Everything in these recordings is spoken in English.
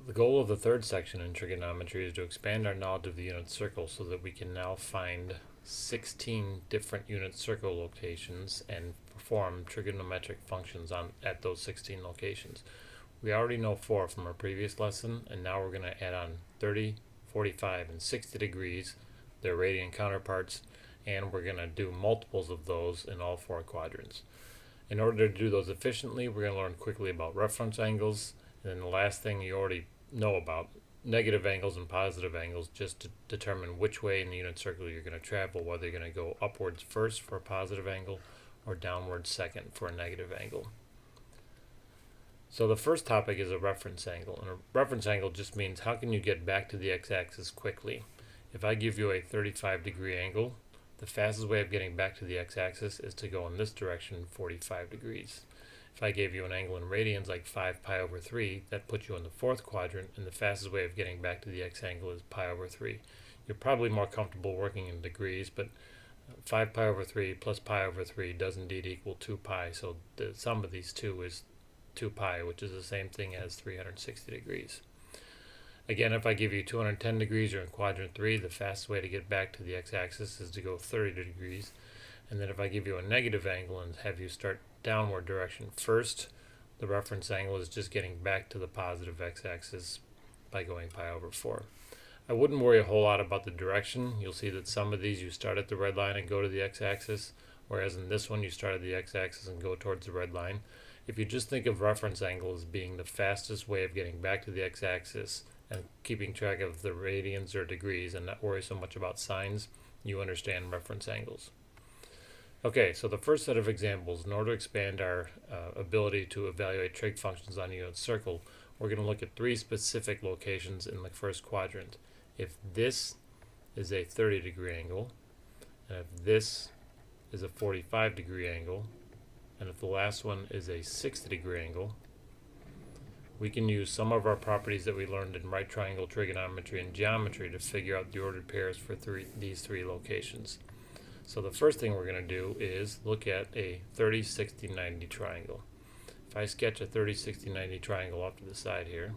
The goal of the third section in trigonometry is to expand our knowledge of the unit circle so that we can now find 16 different unit circle locations and perform trigonometric functions at those 16 locations. We already know 4 from our previous lesson, and now we're going to add on 30, 45, and 60 degrees, their radian counterparts, and we're going to do multiples of those in all 4 quadrants. In order to do those efficiently, we're going to learn quickly about reference angles, and then the last thing you already know about, negative angles and positive angles, just to determine which way in the unit circle you're going to travel, whether you're going to go upwards first for a positive angle or downwards second for a negative angle. So the first topic is a reference angle, and a reference angle just means how can you get back to the x-axis quickly. If I give you a 35-degree angle, the fastest way of getting back to the x-axis is to go in this direction 45 degrees. If I gave you an angle in radians like 5 pi over 3, that puts you in the 4th quadrant, and the fastest way of getting back to the x-angle is pi over 3. You're probably more comfortable working in degrees, but 5 pi over 3 plus pi over 3 does indeed equal 2 pi, so the sum of these two is 2 pi, which is the same thing as 360 degrees. Again, if I give you 210 degrees, you're in quadrant 3, the fastest way to get back to the x-axis is to go 30 degrees. And then if I give you a negative angle and have you start downward direction first, the reference angle is just getting back to the positive x-axis by going pi over 4. I wouldn't worry a whole lot about the direction. You'll see that some of these you start at the red line and go to the x-axis, whereas in this one you start at the x-axis and go towards the red line. If you just think of reference angle as being the fastest way of getting back to the x-axis and keeping track of the radians or degrees and not worry so much about signs, you understand reference angles. Okay, so the first set of examples, in order to expand our ability to evaluate trig functions on a unit circle, we're going to look at 3 specific locations in the first quadrant. If this is a 30-degree angle, and if this is a 45-degree angle, and if the last one is a 60-degree angle, we can use some of our properties that we learned in right triangle trigonometry and geometry to figure out the ordered pairs for these 3 locations. So the first thing we're going to do is look at a 30, 60, 90 triangle. If I sketch a 30, 60, 90 triangle off to the side here,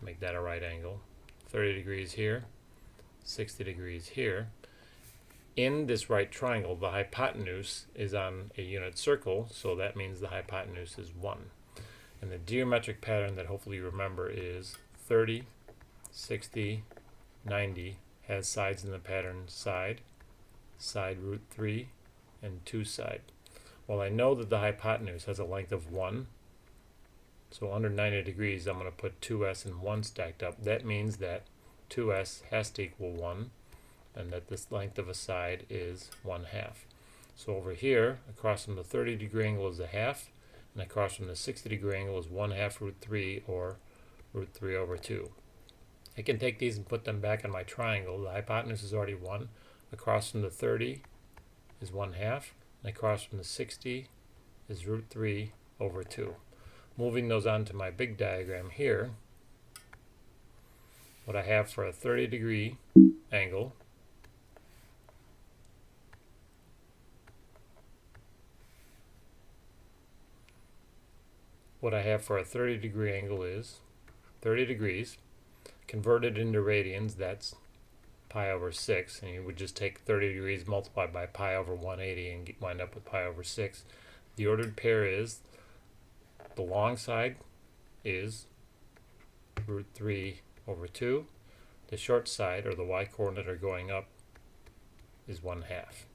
make that a right angle, 30 degrees here, 60 degrees here. In this right triangle, the hypotenuse is on a unit circle, so that means the hypotenuse is 1. And the geometric pattern that hopefully you remember is 30, 60, 90 has sides in the pattern side, side root 3, and 2 side. Well, I know that the hypotenuse has a length of 1, so under 90 degrees I'm going to put 2s and 1 stacked up. That means that 2s has to equal 1, and that this length of a side is 1/2. So over here, across from the 30-degree angle is a half, and across from the 60-degree angle is 1/2 root 3, or root 3 over 2. I can take these and put them back on my triangle. The hypotenuse is already 1. Across from the 30 is 1/2, and across from the 60 is root 3 over 2. Moving those on to my big diagram here, what I have for a 30-degree angle is 30 degrees. Converted into radians, that's pi over 6, and you would just take 30 degrees multiplied by pi over 180 and wind up with pi over 6. The ordered pair is the long side is root 3 over 2. The short side, or the y-coordinate, or going up, is 1/2.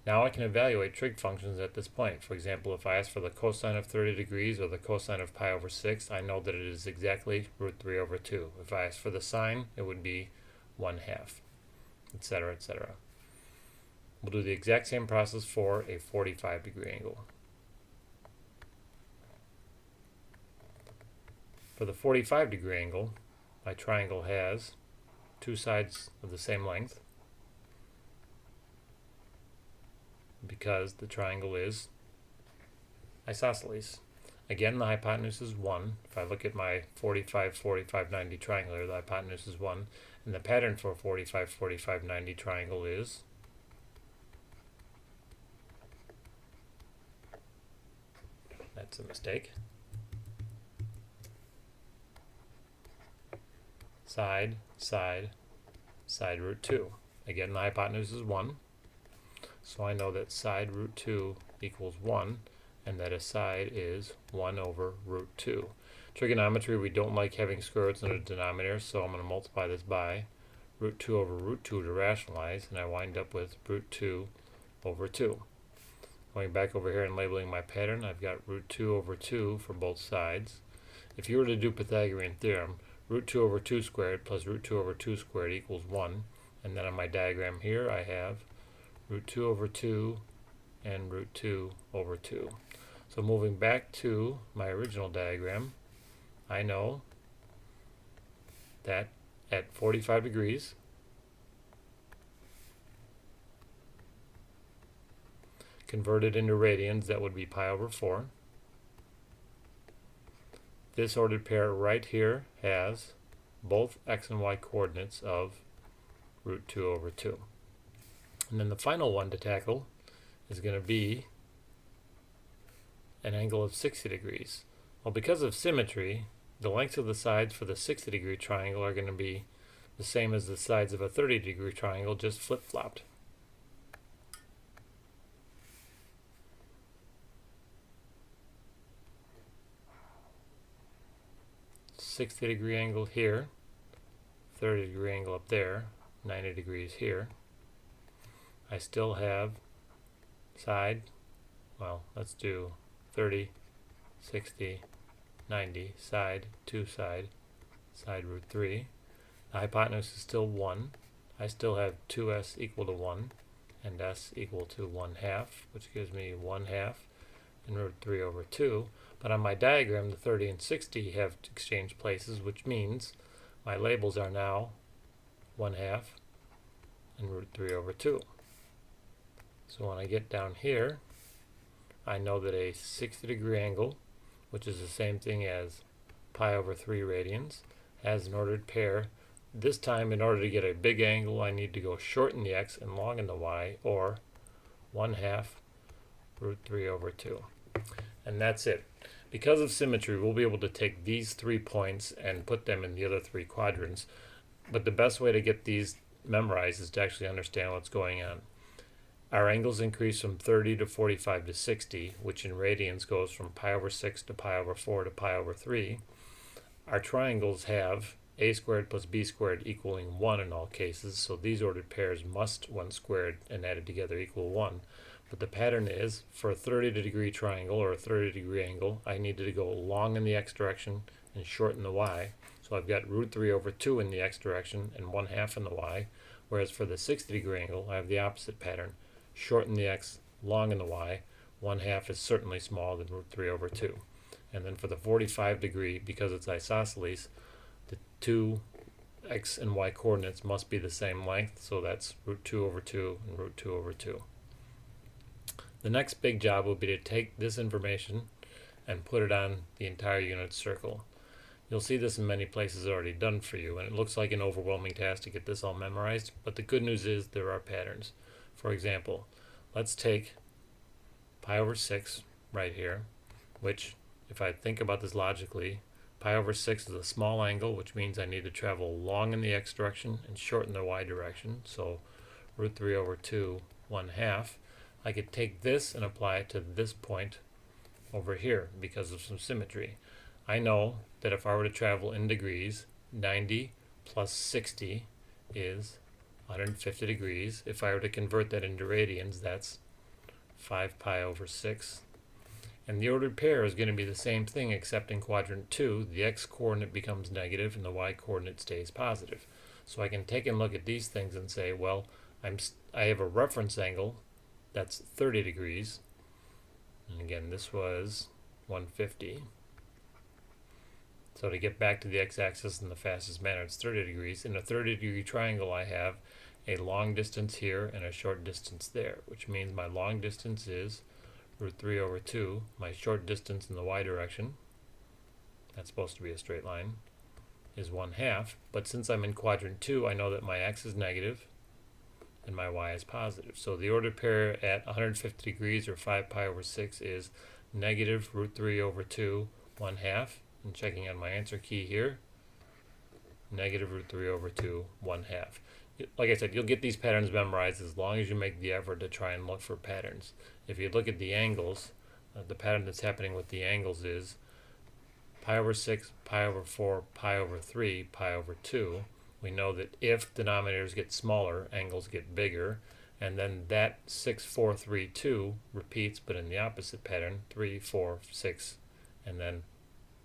Now I can evaluate trig functions at this point. For example, if I ask for the cosine of 30 degrees or the cosine of pi over 6, I know that it is exactly root 3 over 2. If I ask for the sine, it would be 1/2, etc., etc. We'll do the exact same process for a 45-degree angle. For the 45-degree angle, my triangle has 2 sides of the same length, because the triangle is isosceles. Again, the hypotenuse is 1. If I look at my 45, 45, 90 triangle here, the hypotenuse is 1. And the pattern for a 45, 45, 90 triangle is that's a mistake. side, side, side root 2. Again, the hypotenuse is 1, so I know that side root 2 equals 1, and that a side is 1 over root 2. Trigonometry, we don't like having square roots in the denominator, so I'm going to multiply this by root 2 over root 2 to rationalize, and I wind up with root 2 over 2. Going back over here and labeling my pattern, I've got root 2 over 2 for both sides. If you were to do Pythagorean theorem, root 2 over 2 squared plus root 2 over 2 squared equals 1. And then on my diagram here, I have root 2 over 2 and root 2 over 2. So moving back to my original diagram, I know that at 45 degrees, converted into radians, that would be pi over 4. This ordered pair right here has both x and y coordinates of root 2 over 2. And then the final one to tackle is going to be an angle of 60 degrees. Well, because of symmetry, the lengths of the sides for the 60 degree triangle are going to be the same as the sides of a 30 degree triangle, just flip-flopped. 60 degree angle here, 30 degree angle up there, 90 degrees here. I still have side, well, let's do 30, 60, 90, side, 2 side, side root 3. The hypotenuse is still 1. I still have 2s equal to 1 and s equal to 1/2, which gives me 1/2 and root 3 over 2. But on my diagram, the 30 and 60 have exchanged places, which means my labels are now 1/2 and root 3 over 2. So when I get down here, I know that a 60 degree angle, which is the same thing as pi over 3 radians, has an ordered pair. This time, in order to get a big angle, I need to go shorten the x and longen the y, or 1/2 root 3 over 2. And that's it. Because of symmetry, we'll be able to take these 3 points and put them in the other 3 quadrants. But the best way to get these memorized is to actually understand what's going on. Our angles increase from 30 to 45 to 60, which in radians goes from pi over 6 to pi over 4 to pi over 3. Our triangles have a squared plus b squared equaling 1 in all cases, so these ordered pairs must, when squared and added together, equal 1. But the pattern is, for a 30 degree triangle or a 30 degree angle, I needed to go long in the x direction and shorten the y. So I've got root 3 over 2 in the x direction and 1/2 in the y, whereas for the 60 degree angle, I have the opposite pattern. Shorten the x, long in the y, 1/2 is certainly smaller than root 3 over 2. And then for the 45 degree, because it's isosceles, the two x and y coordinates must be the same length, so that's root 2 over 2 and root 2 over 2. The next big job will be to take this information and put it on the entire unit circle. You'll see this in many places already done for you, and it looks like an overwhelming task to get this all memorized, but the good news is there are patterns. For example, let's take pi over 6 right here, which, if I think about this logically, pi over 6 is a small angle, which means I need to travel long in the x direction and shorten the y direction, so root 3 over 2, 1/2. I could take this and apply it to this point over here because of some symmetry. I know that if I were to travel in degrees, 90 plus 60 is 150 degrees. If I were to convert that into radians, that's 5 pi over 6. And the ordered pair is going to be the same thing, except in quadrant 2, the x-coordinate becomes negative and the y-coordinate stays positive. So I can take and look at these things and say, well, I have a reference angle that's 30 degrees. And again, this was 150. So to get back to the x-axis in the fastest manner, it's 30 degrees. In a 30 degree triangle, I have a long distance here and a short distance there, which means my long distance is root 3 over 2. My short distance in the y direction, that's supposed to be a straight line, is 1/2. But since I'm in quadrant 2, I know that my x is negative and my y is positive. So the ordered pair at 150 degrees, or 5 pi over 6, is negative root 3 over 2, 1/2. And checking on my answer key here, negative root 3 over 2, 1/2. Like I said, you'll get these patterns memorized as long as you make the effort to try and look for patterns. If you look at the angles, the pattern that's happening with the angles is pi over 6, pi over 4, pi over 3, pi over 2. We know that if denominators get smaller, angles get bigger. And then that 6, 4, 3, 2 repeats, but in the opposite pattern, 3, 4, 6, and then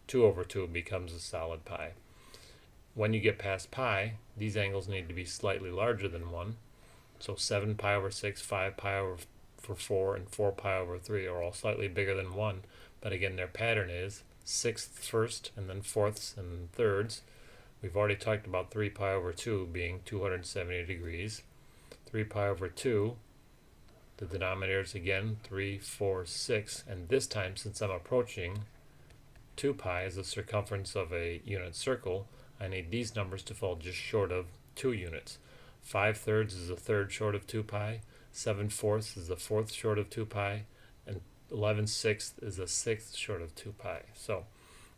2 over 2 becomes a solid pi. When you get past pi, these angles need to be slightly larger than 1. So 7 pi over 6, 5 pi over 4, and 4 pi over 3 are all slightly bigger than 1. But again, their pattern is sixths first, and then fourths, and then thirds. We've already talked about 3 pi over 2 being 270 degrees. 3 pi over 2, the denominators again, 3, 4, 6, and this time, since I'm approaching 2 pi as the circumference of a unit circle, I need these numbers to fall just short of 2 units. 5 thirds is a third short of 2 pi, 7 fourths is a fourth short of 2 pi, and 11 sixths is a sixth short of 2 pi. So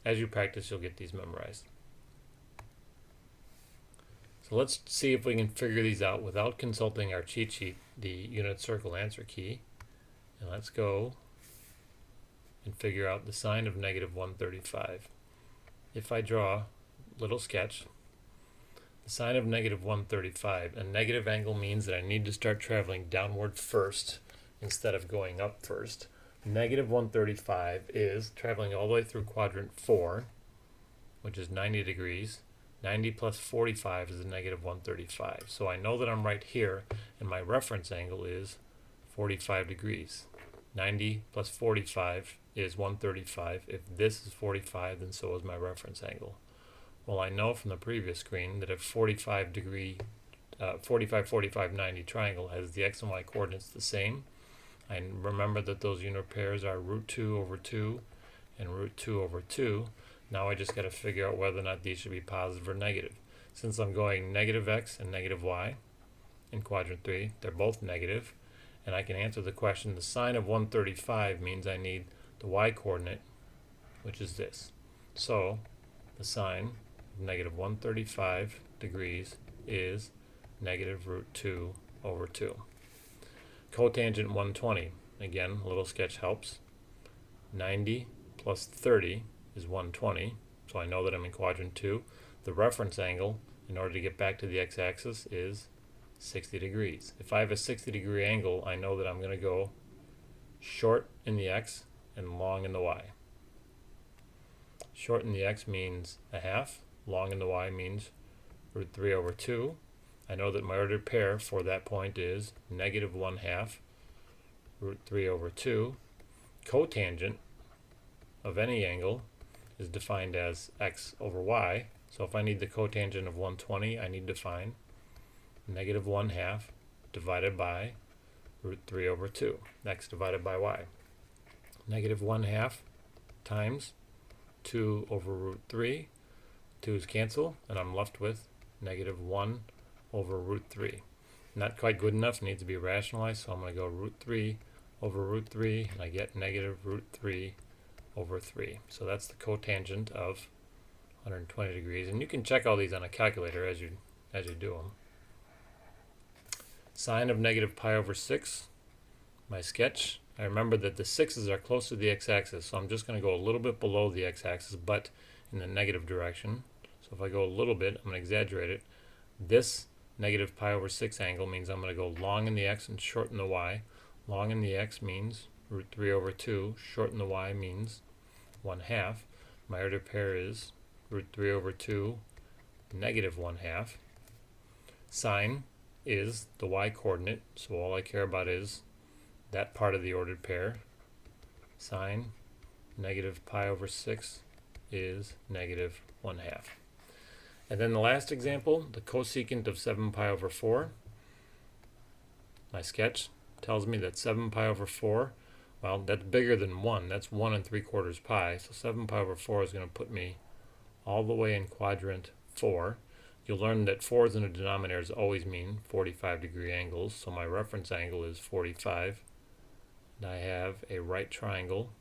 as you practice, you'll get these memorized. So let's see if we can figure these out without consulting our cheat sheet, the unit circle answer key. And let's go and figure out the sine of negative 135. If I draw a little sketch, the sine of negative 135, a negative angle means that I need to start traveling downward first instead of going up first. Negative 135 is traveling all the way through quadrant 4, which is 90 degrees. 90 plus 45 is a negative 135. So I know that I'm right here, and my reference angle is 45 degrees. 90 plus 45 is 135. If this is 45, then so is my reference angle. Well, I know from the previous screen that a 45 degree, 45, 45, 90 triangle has the x and y coordinates the same. I remember that those unit pairs are root 2 over 2 and root 2 over 2. Now I just got to figure out whether or not these should be positive or negative. Since I'm going negative x and negative y in quadrant 3, they're both negative, and I can answer the question. The sine of 135 means I need the y coordinate, which is this. So the sine of negative 135 degrees is negative root 2 over 2. Cotangent 120, again, a little sketch helps. 90 plus 30 is 120, so I know that I'm in quadrant 2. The reference angle, in order to get back to the x-axis, is 60 degrees. If I have a 60 degree angle, I know that I'm going to go short in the x and long in the y. Short in the x means a half, long in the y means root 3 over 2. I know that my ordered pair for that point is negative 1/2 root 3 over 2. Cotangent of any angle is defined as x over y. So if I need the cotangent of 120, I need to find negative 1/2 divided by root 3 over 2, x divided by y. Negative 1/2 times 2 over root 3. 2's cancel, and I'm left with negative 1 over root 3. Not quite good enough, needs to be rationalized, so I'm going to go root 3 over root 3, and I get negative root 3 over 3. So that's the cotangent of 120 degrees, and you can check all these on a calculator as you do them. Sine of negative pi over 6, my sketch. I remember that the 6's are close to the x-axis, so I'm just going to go a little bit below the x-axis, but in the negative direction. So if I go a little bit, I'm going to exaggerate it. This negative pi over 6 angle means I'm going to go long in the x and short in the y. Long in the x means root 3 over 2. Short in the y means 1/2. My ordered pair is root 3 over 2, negative 1/2. Sine is the y coordinate, so all I care about is that part of the ordered pair. Sine negative pi over 6 is negative 1/2. And then the last example, the cosecant of 7 pi over 4. My sketch tells me that 7 pi over 4, well, that's bigger than 1. That's 1 3/4 pi. So 7 pi over 4 is going to put me all the way in quadrant 4. You'll learn that 4's in the denominators always mean 45 degree angles. So my reference angle is 45. And I have a right triangle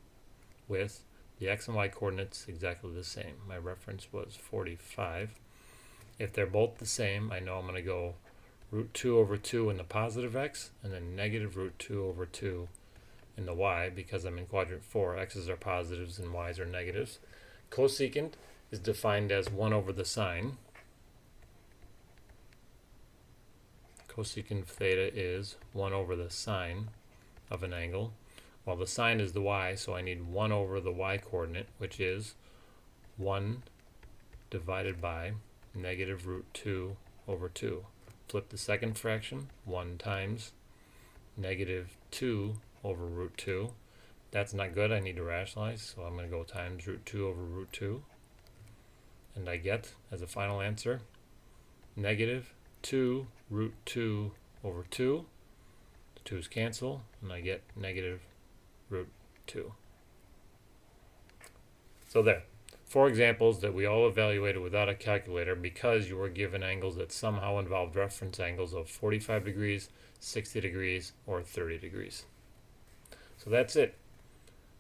with the x and y coordinates exactly the same. My reference was 45. If they're both the same, I know I'm going to go root 2 over 2 in the positive x, and then negative root 2 over 2 in the y, because I'm in quadrant 4. X's are positives and y's are negatives. Cosecant is defined as 1 over the sine. Cosecant of theta is 1 over the sine of an angle. Well, the sine is the y, so I need 1 over the y coordinate, which is 1 divided by negative root 2 over 2. Flip the second fraction, 1 times negative 2 over root 2. That's not good, I need to rationalize, so I'm going to go times root 2 over root 2. And I get, as a final answer, negative 2 root 2 over 2. The 2's cancel, and I get negative root 2. So there. 4 examples that we all evaluated without a calculator because you were given angles that somehow involved reference angles of 45 degrees, 60 degrees, or 30 degrees. So that's it.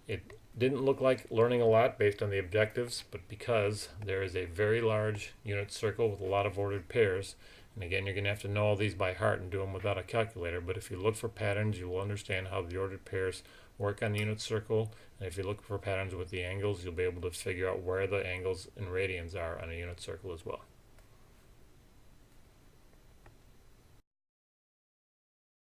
It didn't look like learning a lot based on the objectives, but because there is a very large unit circle with a lot of ordered pairs, and again, you're going to have to know all these by heart and do them without a calculator, but if you look for patterns, you will understand how the ordered pairs work on the unit circle, and if you look for patterns with the angles, you'll be able to figure out where the angles and radians are on a unit circle as well.